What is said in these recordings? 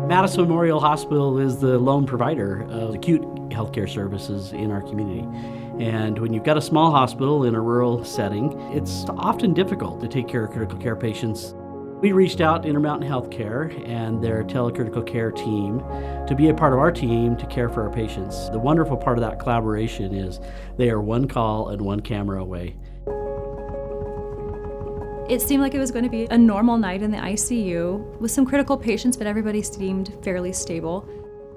Madison Memorial Hospital is the lone provider of acute healthcare services in our community. And when you've got a small hospital in a rural setting, it's often difficult to take care of critical care patients. We reached out to Intermountain Healthcare and their telecritical care team to be a part of our team to care for our patients. The wonderful part of that collaboration is they are one call and one camera away. It seemed like it was going to be a normal night in the ICU with some critical patients, but everybody seemed fairly stable.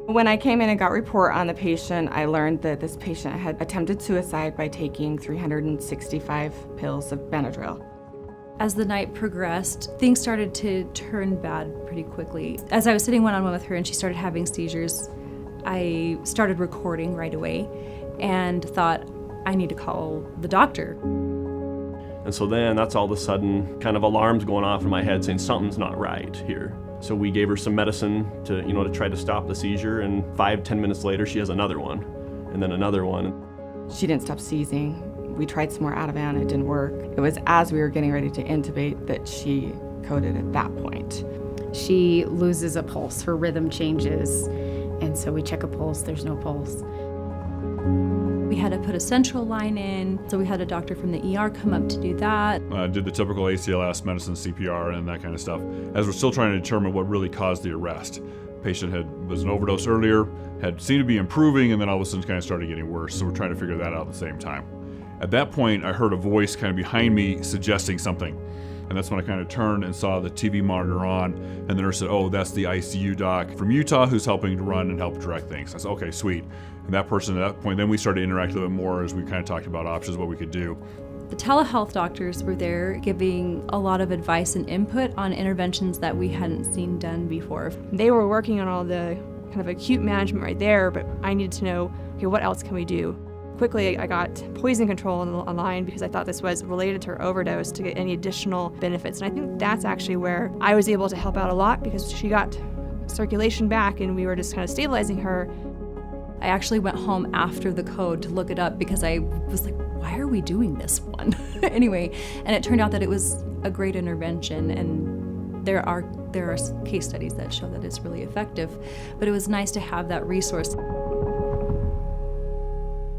When I came in and got a report on the patient, I learned that this patient had attempted suicide by taking 365 pills of Benadryl. As the night progressed, things started to turn bad pretty quickly. As I was sitting one-on-one with her and she started having seizures, I started recording right away and thought, I need to call the doctor. And so then that's all of a sudden kind of alarms going off in my head saying something's not right here. So we gave her some medicine to try to stop the seizure, and 5-10 minutes later she has another one, and then another one. She didn't stop seizing. We tried some more Ativan, it didn't work. It was as we were getting ready to intubate that she coded at that point. She loses a pulse, her rhythm changes, and so we check a pulse, there's no pulse. We had to put a central line in, so we had a doctor from the ER come up to do that. Did the typical ACLS, medicine, CPR, and that kind of stuff, as we're still trying to determine what really caused the arrest. Patient was an overdose earlier, had seemed to be improving, and then all of a sudden kind of started getting worse, so we're trying to figure that out at the same time. At that point, I heard a voice kind of behind me suggesting something. And that's when I kind of turned and saw the TV monitor on, and the nurse said, oh, that's the ICU doc from Utah who's helping to run and help direct things. I said, okay, sweet. And that person at that point, then we started to interact a little bit more as we kind of talked about options, what we could do. The telehealth doctors were there giving a lot of advice and input on interventions that we hadn't seen done before. They were working on all the kind of acute management right there, but I needed to know, okay, what else can we do? Quickly, I got poison control online because I thought this was related to her overdose to get any additional benefits. And I think that's actually where I was able to help out a lot because she got circulation back and we were just kind of stabilizing her. I actually went home after the code to look it up because I was like, why are we doing this one? Anyway, and it turned out that it was a great intervention, and there are case studies that show that it's really effective, but it was nice to have that resource.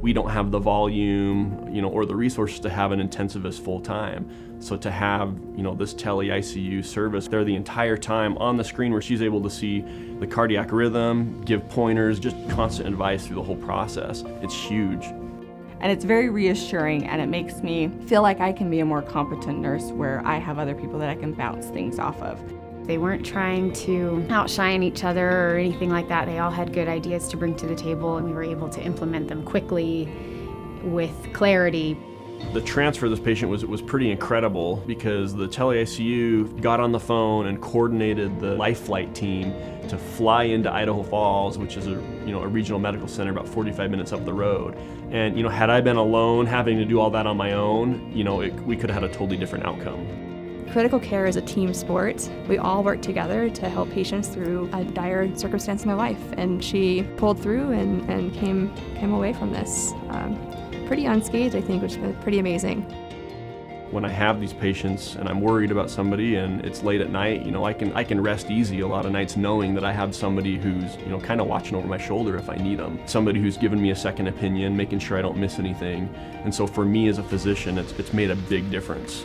We don't have the volume, or the resources to have an intensivist full time. So to have, this tele-ICU service there the entire time on the screen where she's able to see the cardiac rhythm, give pointers, just constant advice through the whole process, it's huge. And it's very reassuring, and it makes me feel like I can be a more competent nurse where I have other people that I can bounce things off of. They weren't trying to outshine each other or anything like that. They all had good ideas to bring to the table, and we were able to implement them quickly with clarity. The transfer of this patient was pretty incredible because the tele-ICU got on the phone and coordinated the life flight team to fly into Idaho Falls, which is a regional medical center about 45 minutes up the road. And had I been alone having to do all that on my own, we could have had a totally different outcome. Critical care is a team sport. We all work together to help patients through a dire circumstance in their life, and she pulled through and came away from this pretty unscathed, I think, which has been pretty amazing. When I have these patients and I'm worried about somebody and it's late at night, I can rest easy a lot of nights knowing that I have somebody who's kind of watching over my shoulder if I need them. Somebody who's given me a second opinion, making sure I don't miss anything. And so for me as a physician, it's made a big difference.